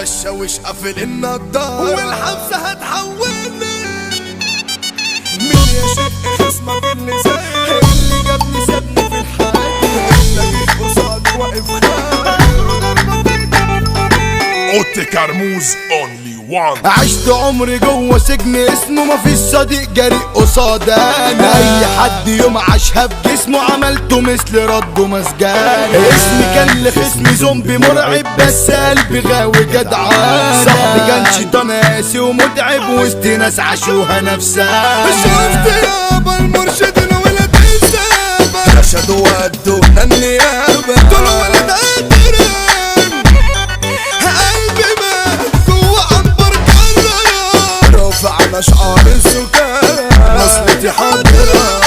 الشاويش قافل النضارة والحبسة هتحولني. مين يا شق خصمك اللي زي اللي جابني سابني في الحياة اللي جيت قصادي واقف خايف. اوتي كرموز اونلي وان. عشت عمري جوه سجن اسمه مفيش صديق جريء قصاد انا. اي حد يوم عاشها بجسمه عملته مثل رده مسجان. اسمي كان لخصمي زومبي مرعب بس قلبي غاوي جدعان. صاحبي كان شيطان قاسي ومتعب وسط ناس عاشوها نفسها. شفت يابا المرشد الولد السابة رشدوا ودونا النيابة دول ولد قدران. اشعار السكان نصلتي حاضرة.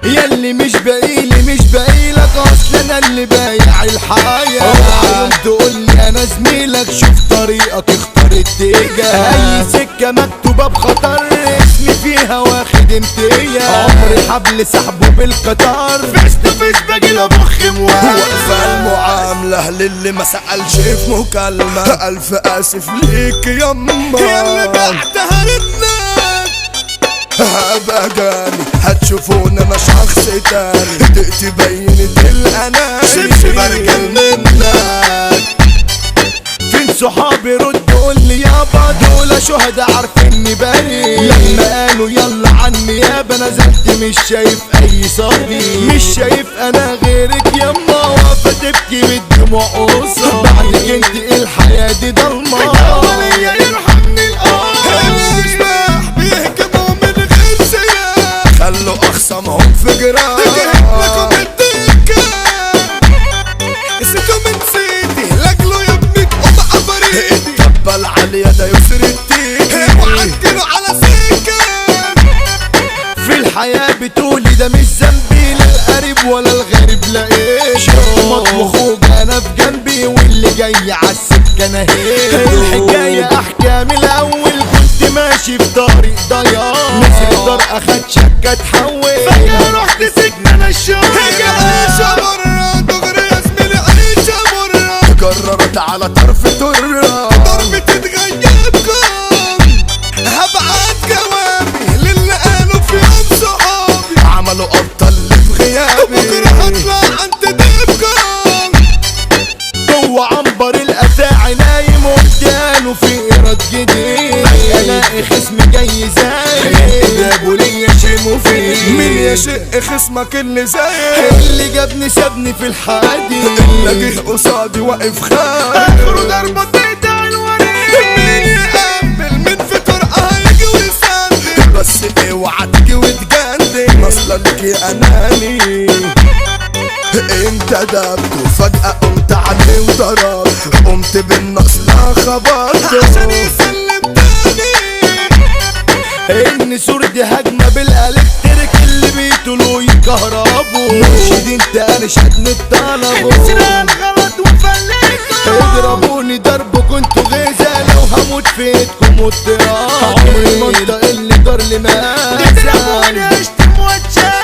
ياللي مش باقيلك اصل انا اللي بايع الحياة. اوعى تقولي انا زميلك شوف طريقك اختار اتجاه. اي سكة مكتوبة بخطر اسمي فيها واخد امتياز. عمري حبل سحبه بالقطار فيس تو فيس باجي ابخ موال. واقفة المعاملة للي ما سألش في مكالمة. الف اسف ليك يما ياللي بعتها ردناك. هبقى جاني هتشوفون انا شخص تاني. دقتي بينت الاناني شبشب برجل منك. فين صحابي رد قولي يابا دول شهداء عارفيني بريء. لما قالوا يلا عني يابا نزلت مش شايف اي صديق. مش شايف انا غيرك يما واقفة تبكي بالدموع قصة. بعدك انت الحياة دي ضلمة وليا يرحمني الاشباح بيهجموا من غير سلاح. خلوا اخصامهم في جراح لكم الدكة. اسمكم نسيتي لاجله يا ابني تقوم عفريتي. الطبة العالية ده يسر التيكي وعدلوا على سكة. في الحياة بتقولي ده مش ذنبي لا القريب ولا الغريب لقيته. مطبخ انا في جنبي واللي جاي عالسكة انا هيك. الحكاية احكي من الاول كنت ماشي في طريق ضياع. نسر الدار اخد شكة تحول فجأة رحت سجن انا الشغل. عيشة برا دغري يا زميلي عيشة برا. قررت على طرف ترة ضربة تتغيبكم. هبعت جوابي للي قالوا في يوم صحابي. عملوا ابطال اللي في غيابي. بكرة هطلع عند ديبكم. جوه عنبر الافاعي نايم وقتاله في ايراد جديد. الاقي خصمي جاي زي جابوا ليا شيء مفيد. مين يا شق خصمك اللي زي اللي جابني سابني في الحادي. اللي جه قصادي واقف خايف. اخره ضربة تقطع الوريد. مين يقبل من في طرقة هيجي ويسندل. بس اوعى تيجي وتجندل اصلا لك يا اناني. انت دبته فجأة قمت عني وضربته. قمت بالنقص لا خبرته عشان يسلم تاني. ان سردي هجمة بالالكتريك اللي بيطلوا يكهربوا. مرشدين تاني شدني الطلبوا. اسرع الغلط وفلتوا. اضربوني ضرب كنتوا غيزة لو هموت في ايدكم واضطراب. عمري ما انطق اللي دار لي تضربوني اشتم واتشاكل.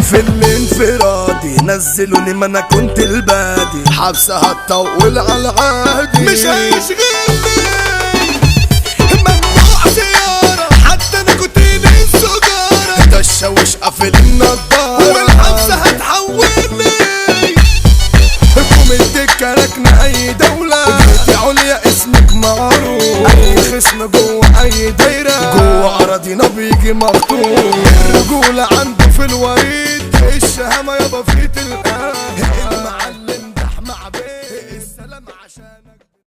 في الانفرادي نزلوني ما انا كنت البادي. حبسة هتطول على العادي مش هيشغلني. ممنوع زيارة حتى انا كنت السجارة. ده الشاويش قافل النضارة والحبسة هتحولني. حكومة الدكة ركنة اي دولة. جهتي عليا اسمك معروف. اي خصم جوه اي دايرة جوه اراضينا بيجي مخطوف. الرجولة عنده في الوريد